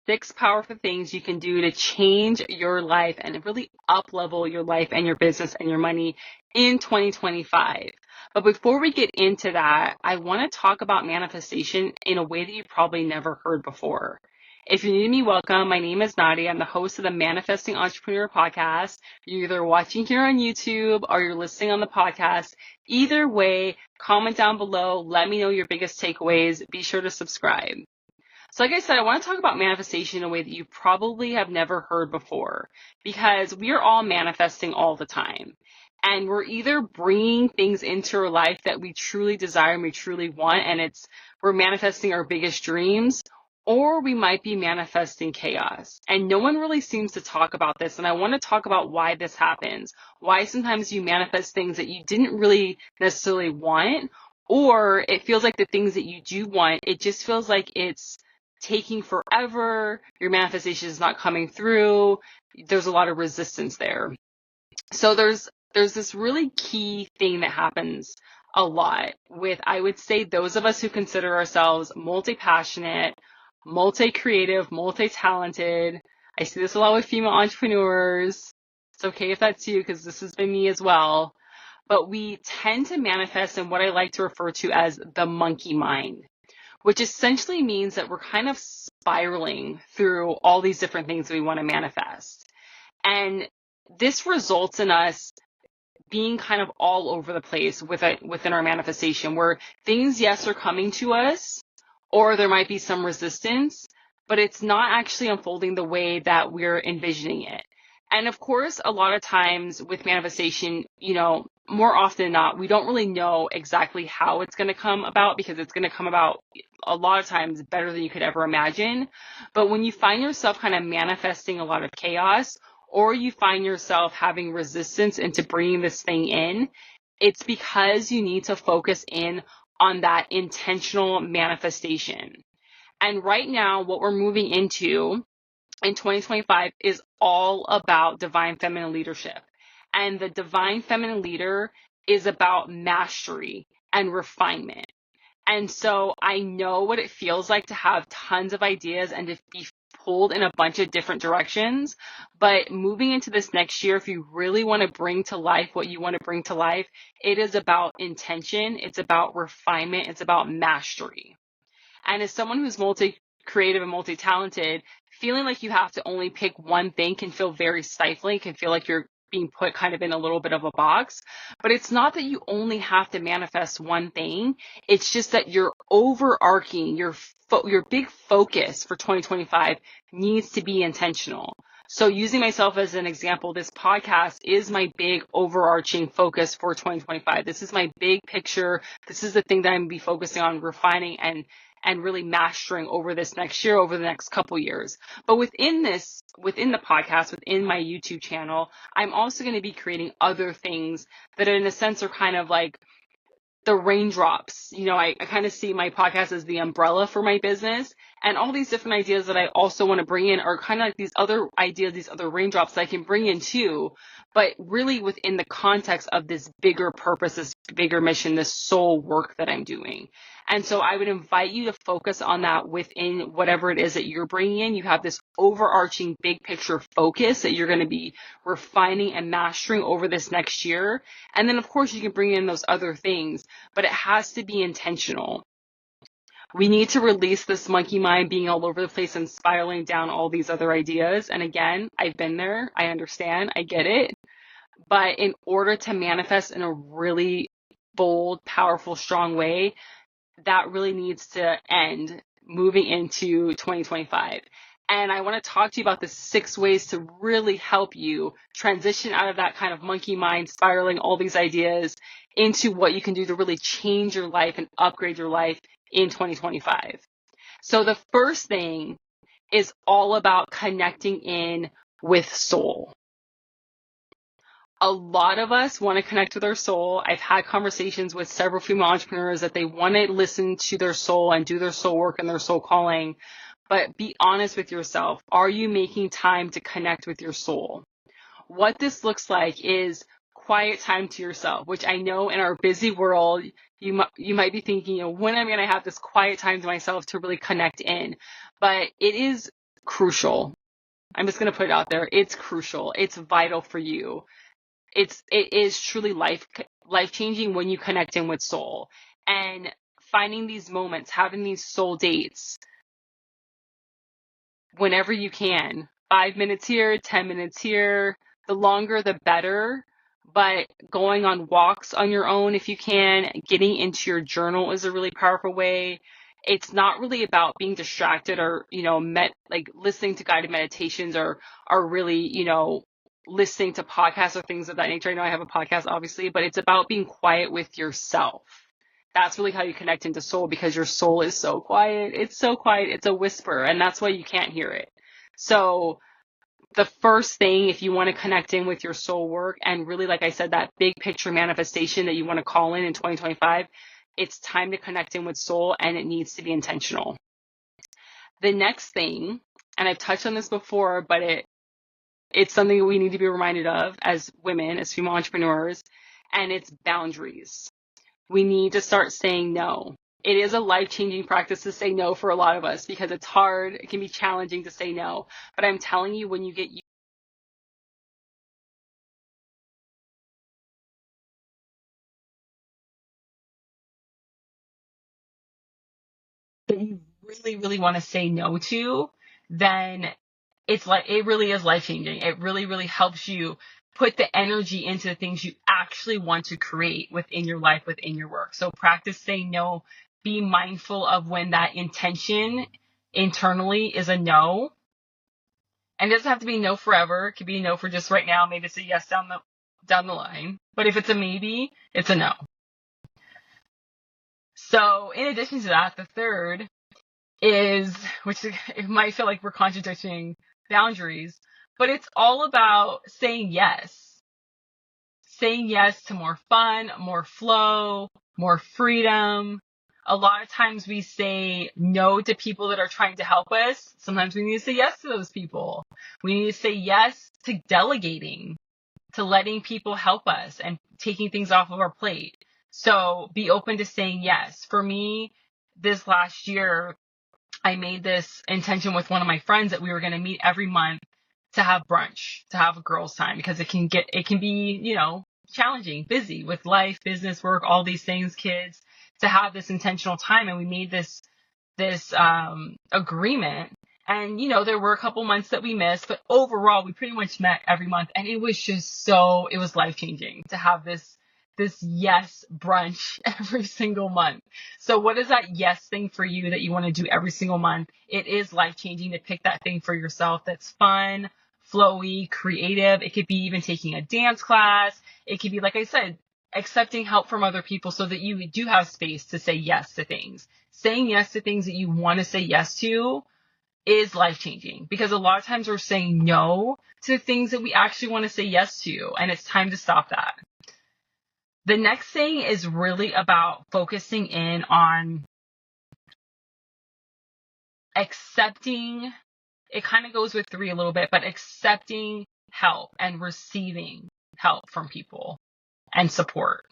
6 powerful things you can do to change your life and really up-level your life and your business and your money in 2025. But before we get into that, I want to talk about manifestation in a way that you probably never heard before. If you're new to me, welcome. My name is Nadia. I'm the host of the Manifesting Entrepreneur Podcast. You're either watching here on YouTube or you're listening on the podcast. Either way, comment down below. Let me know your biggest takeaways. Be sure to subscribe. So like I said, I want to talk about manifestation in a way that you probably have never heard before, because we are all manifesting all the time. And we're either bringing things into our life that we truly desire and we truly want, and we're manifesting our biggest dreams, or we might be manifesting chaos. And no one really seems to talk about this. And I want to talk about why this happens, why sometimes you manifest things that you didn't really necessarily want, or it feels like the things that you do want, it just feels like it's taking forever, your manifestation is not coming through, there's a lot of resistance there. So there's this really key thing that happens a lot with, I would say, those of us who consider ourselves multi-passionate, multi-creative, multi-talented. I see this a lot with female entrepreneurs. It's okay if that's you, because this has been me as well. But we tend to manifest in what I like to refer to as the monkey mind, which essentially means that we're kind of spiraling through all these different things we want to manifest. And this results in us being kind of all over the place within our manifestation, where things, yes, are coming to us, or there might be some resistance, but it's not actually unfolding the way that we're envisioning it. And of course, a lot of times with manifestation, more often than not, we don't really know exactly how it's going to come about, because it's going to come about a lot of times better than you could ever imagine. But when you find yourself kind of manifesting a lot of chaos, or you find yourself having resistance into bringing this thing in, it's because you need to focus in on that intentional manifestation. And right now, what we're moving into in 2025 is all about divine feminine leadership. And the divine feminine leader is about mastery and refinement. And so I know what it feels like to have tons of ideas and to be pulled in a bunch of different directions. But moving into this next year, if you really want to bring to life what you want to bring to life, it is about intention. It's about refinement. It's about mastery. And as someone who's multi-creative and multi-talented, feeling like you have to only pick one thing can feel very stifling, can feel like you're being put kind of in a little bit of a box. But it's not that you only have to manifest one thing. It's just that your overarching, your big focus for 2025 needs to be intentional. So using myself as an example, this podcast is my big overarching focus for 2025. This is my big picture. This is the thing that I'm going to be focusing on refining and really mastering over this next year, over the next couple years. But within the podcast, within my YouTube channel, I'm also going to be creating other things that in a sense are kind of like the raindrops. I kind of see my podcast as the umbrella for my business, and all these different ideas that I also want to bring in are kind of like these other ideas, these other raindrops that I can bring in too, but really within the context of this bigger purpose, this bigger mission, this soul work that I'm doing. And so I would invite you to focus on that within whatever it is that you're bringing in. You have this overarching big picture focus that you're going to be refining and mastering over this next year. And then, of course, you can bring in those other things, but it has to be intentional. We need to release this monkey mind being all over the place and spiraling down all these other ideas. And again, I've been there. I understand. I get it. But in order to manifest in a really bold, powerful, strong way, that really needs to end moving into 2025. And I want to talk to you about the 6 ways to really help you transition out of that kind of monkey mind, spiraling all these ideas, into what you can do to really change your life and upgrade your life in 2025. So the first thing is all about connecting in with soul. A lot of us want to connect with our soul. I've had conversations with several female entrepreneurs that they want to listen to their soul and do their soul work and their soul calling. But be honest with yourself. Are you making time to connect with your soul? What this looks like is quiet time to yourself, which I know in our busy world, you might be thinking, when am I going to have this quiet time to myself to really connect in? But it is crucial. I'm just going to put it out there. It's crucial. It's vital for you. It is truly life changing when you connect in with soul, and finding these moments, having these soul dates whenever you can. 5 minutes here, 10 minutes here. The longer, the better. But going on walks on your own, if you can, getting into your journal is a really powerful way. It's not really about being distracted or, like listening to guided meditations or really, listening to podcasts or things of that nature. I know I have a podcast, obviously, but it's about being quiet with yourself. That's really how you connect into soul, because your soul is so quiet. It's so quiet. It's a whisper, and that's why you can't hear it. So the first thing, if you want to connect in with your soul work and really, like I said, that big picture manifestation that you want to call in 2025, it's time to connect in with soul, and it needs to be intentional. The next thing, and I've touched on this before, but it's something that we need to be reminded of as women, as female entrepreneurs, and it's boundaries. We need to start saying no. It is a life-changing practice to say no for a lot of us, because it's hard. It can be challenging to say no. But I'm telling you, when you get that you really, really want to say no to, then it really is life-changing. It really, really helps you put the energy into the things you actually want to create within your life, within your work. So practice saying no. Be mindful of when that intention internally is a no. And it doesn't have to be no forever. It could be no for just right now. Maybe it's a yes down the line. But if it's a maybe, it's a no. So in addition to that, the third is, which it might feel like we're contradicting boundaries, but it's all about saying yes. Saying yes to more fun, more flow, more freedom. A lot of times we say no to people that are trying to help us. Sometimes we need to say yes to those people. We need to say yes to delegating, to letting people help us and taking things off of our plate. So be open to saying yes. For me, this last year, I made this intention with one of my friends that we were going to meet every month to have brunch, to have a girls' time, because it can be, challenging, busy with life, business, work, all these things, kids, to have this intentional time. And we made this agreement. And, there were a couple months that we missed, but overall, we pretty much met every month. And it was just it was life-changing to have this yes brunch every single month. So what is that yes thing for you that you want to do every single month? It is life-changing to pick that thing for yourself that's fun, flowy, creative. It could be even taking a dance class. It could be, like I said, accepting help from other people so that you do have space to say yes to things. Saying yes to things that you want to say yes to is life-changing, because a lot of times we're saying no to things that we actually want to say yes to, and it's time to stop that. The next thing is really about focusing in on accepting. It kind of goes with 3 a little bit, but accepting help and receiving help from people and support,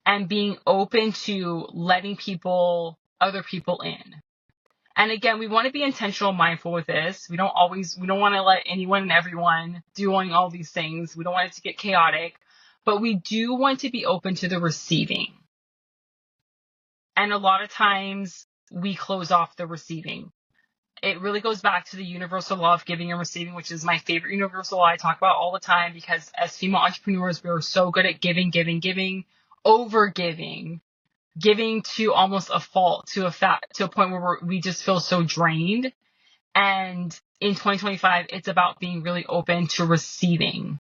and being open to letting other people in. And again, we want to be intentional, mindful with this. We don't want to let anyone and everyone doing all these things. We don't want it to get chaotic, but we do want to be open to the receiving. And a lot of times we close off the receiving. It really goes back to the universal law of giving and receiving, which is my favorite universal law I talk about all the time, because as female entrepreneurs, we're so good at giving, over giving to almost a fault, to a point where we just feel so drained. And in 2025, it's about being really open to receiving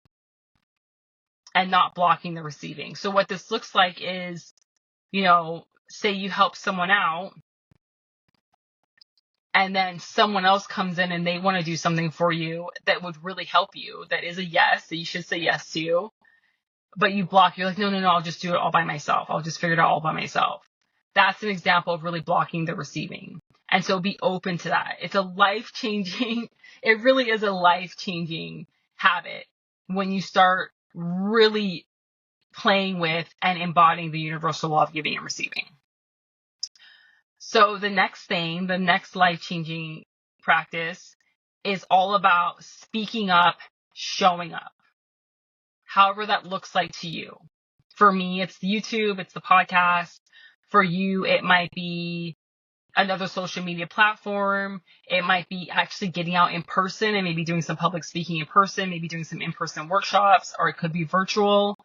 and not blocking the receiving. So what this looks like is, say you help someone out, and then someone else comes in and they want to do something for you that would really help you, that is a yes, that you should say yes to, but you block. You're like, no, I'll just do it all by myself. I'll just figure it out all by myself. That's an example of really blocking the receiving. And so be open to that. It's a life-changing, it really is a life-changing habit when you start really playing with and embodying the universal law of giving and receiving. So the next life-changing practice is all about speaking up, showing up, however that looks like to you. For me, it's the YouTube, it's the podcast. For you, it might be another social media platform. It might be actually getting out in person and maybe doing some public speaking in person, maybe doing some in-person workshops, or it could be virtual.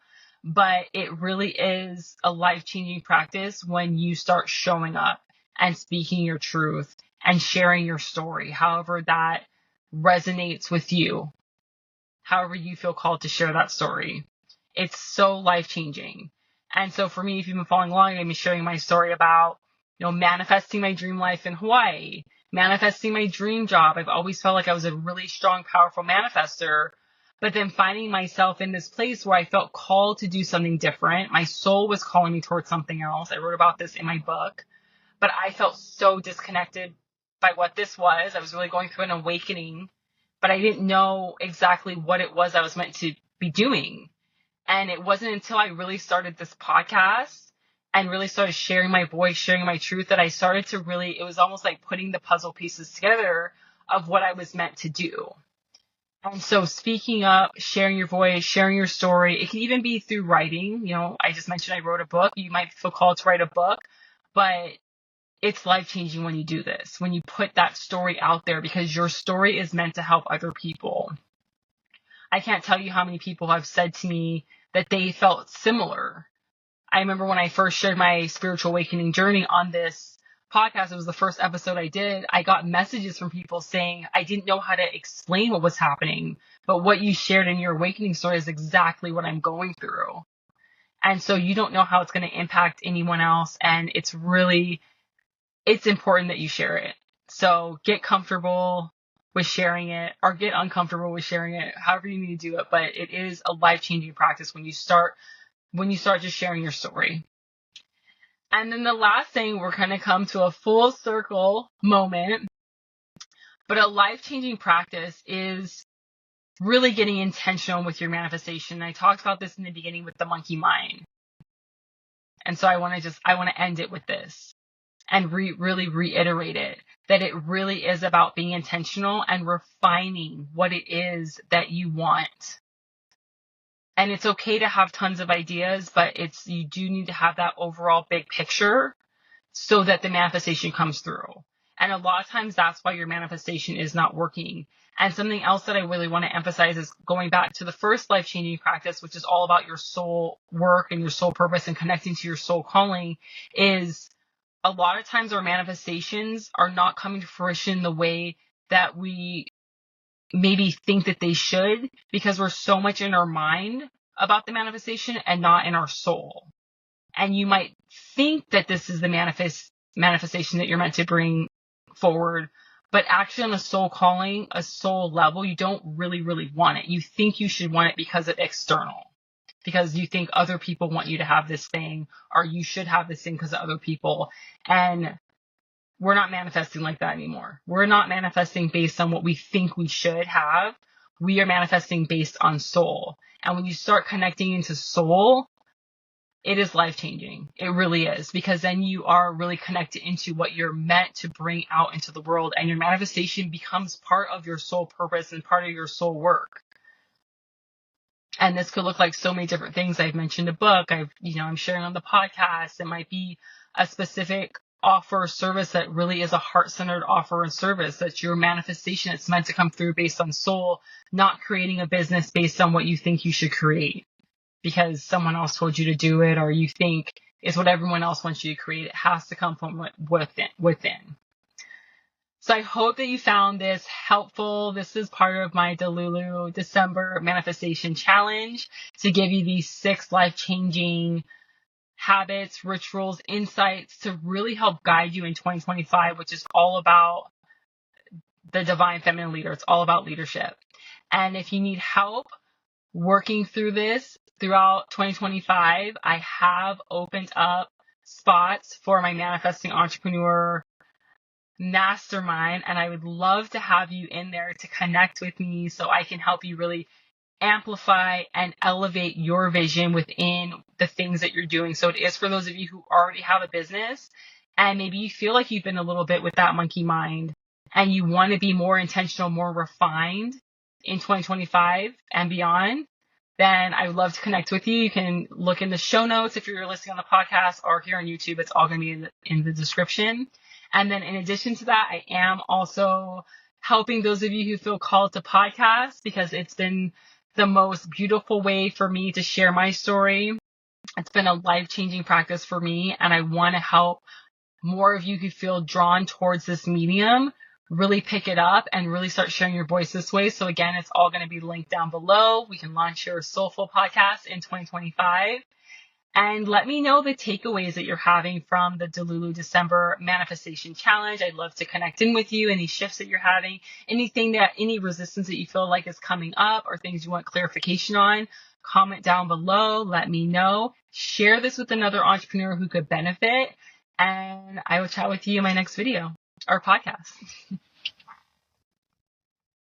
But it really is a life-changing practice when you start showing up and speaking your truth and sharing your story, however that resonates with you, however you feel called to share that story. It's so life-changing. And so for me, if you've been following along, I'm sharing my story about, manifesting my dream life in Hawaii, manifesting my dream job. I've always felt like I was a really strong, powerful manifester, but then finding myself in this place where I felt called to do something different. My soul was calling me towards something else. I wrote about this in my book, but I felt so disconnected by what this was. I was really going through an awakening, but I didn't know exactly what it was I was meant to be doing. And it wasn't until I really started this podcast and really started sharing my voice, sharing my truth, that I started to it was almost like putting the puzzle pieces together of what I was meant to do. And so speaking up, sharing your voice, sharing your story, it can even be through writing. I just mentioned I wrote a book. You might feel called to write a book, but it's life-changing when you do this, when you put that story out there, because your story is meant to help other people. I can't tell you how many people have said to me that they felt similar. I remember when I first shared my spiritual awakening journey on this podcast, it was the first episode I did, I got messages from people saying, I didn't know how to explain what was happening, but what you shared in your awakening story is exactly what I'm going through. And so you don't know how it's going to impact anyone else. And it's important that you share it. So get comfortable with sharing it, or get uncomfortable with sharing it, however you need to do it. But it is a life-changing practice when you start just sharing your story. And then the last thing, we're going to come to a full circle moment, but a life-changing practice is really getting intentional with your manifestation. I talked about this in the beginning with the monkey mind. And so I want to end it with this and really reiterate it, that it really is about being intentional and refining what it is that you want. And it's okay to have tons of ideas, but you do need to have that overall big picture so that the manifestation comes through. And a lot of times that's why your manifestation is not working. And something else that I really want to emphasize is going back to the first life-changing practice, which is all about your soul work and your soul purpose and connecting to your soul calling, is a lot of times our manifestations are not coming to fruition the way that we maybe think that they should, because we're so much in our mind about the manifestation and not in our soul. And you might think that this is the manifestation that you're meant to bring forward, but actually on a soul calling, a soul level, you don't really want it. You think you should want it because it's external, because you think other people want you to have this thing, or you should have this thing because of other people. And we're not manifesting like that anymore. We're not manifesting based on what we think we should have. We are manifesting based on soul. And when you start connecting into soul, it is life-changing. It really is, because then you are really connected into what you're meant to bring out into the world, and your manifestation becomes part of your soul purpose and part of your soul work. And this could look like so many different things. I've mentioned a book. I'm sharing on the podcast. It might be a specific offer or service that really is a heart-centered offer and service. That's your manifestation. It's meant to come through based on soul, not creating a business based on what you think you should create because someone else told you to do it, or you think it's what everyone else wants you to create. It has to come from within. So I hope that you found this helpful. This is part of my DELULU December manifestation challenge to give you these 6 life-changing habits, rituals, insights to really help guide you in 2025, which is all about the divine feminine leader. It's all about leadership. And if you need help working through this throughout 2025, I have opened up spots for my Manifesting Entrepreneur Mastermind, and I would love to have you in there to connect with me so I can help you really amplify and elevate your vision within the things that you're doing. So it is for those of you who already have a business and maybe you feel like you've been a little bit with that monkey mind and you want to be more intentional, more refined in 2025 and beyond, then I would love to connect with you. You can look in the show notes if you're listening on the podcast, or here on YouTube. It's all going to be in the description. And then in addition to that, I am also helping those of you who feel called to podcast, because it's been the most beautiful way for me to share my story. It's been a life-changing practice for me, and I want to help more of you who feel drawn towards this medium really pick it up and really start sharing your voice this way. So again, it's all going to be linked down below. We can launch your Soulful Podcast in 2025. And let me know the takeaways that you're having from the DELULU December Manifestation Challenge. I'd love to connect in with you, any shifts that you're having, any resistance that you feel like is coming up, or things you want clarification on. Comment down below. Let me know. Share this with another entrepreneur who could benefit. And I will chat with you in my next video or podcast.